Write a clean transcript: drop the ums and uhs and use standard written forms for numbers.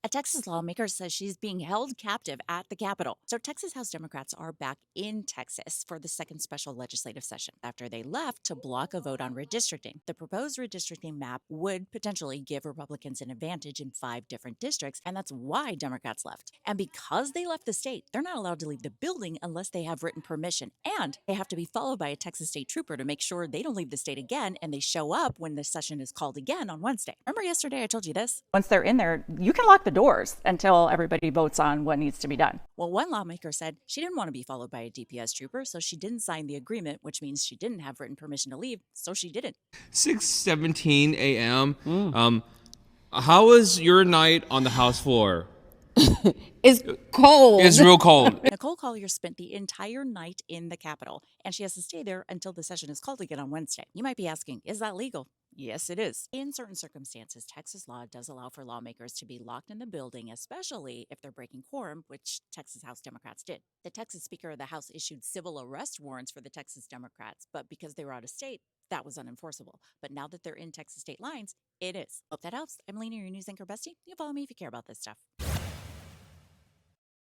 A Texas lawmaker says she's being held captive at the Capitol. So Texas House Democrats are back in Texas for the second special legislative session after they left to block a vote on redistricting. The proposed redistricting map would potentially give Republicans an advantage in 5 different districts, and that's why Democrats left. And because they left the state, they're not allowed to leave the building unless they have written permission, and they have to be followed by a Texas state trooper to make sure they don't leave the state again and they show up when the session is called again on Wednesday. Remember yesterday I told you this? Once they're in there, you can lock the doors until everybody votes on what needs to be done. Well, one lawmaker said she didn't want to be followed by a DPS trooper, so she didn't sign the agreement, which means she didn't have written permission to leave, so she didn't. 6:17 a.m. How was your night on the House floor? It's cold. It's real cold. Nicole Collier spent the entire night in the Capitol, and she has to stay there until the session is called again on Wednesday. You might be asking, is that legal? Yes, it is. In certain circumstances, Texas law does allow for lawmakers to be locked in the building, especially if they're breaking quorum, which Texas House Democrats did. The Texas Speaker of the House issued civil arrest warrants for the Texas Democrats, but because they were out of state, that was unenforceable. But now that they're in Texas state lines, it is. Hope that helps. I'm Lena, your news anchor bestie. You can follow me if you care about this stuff.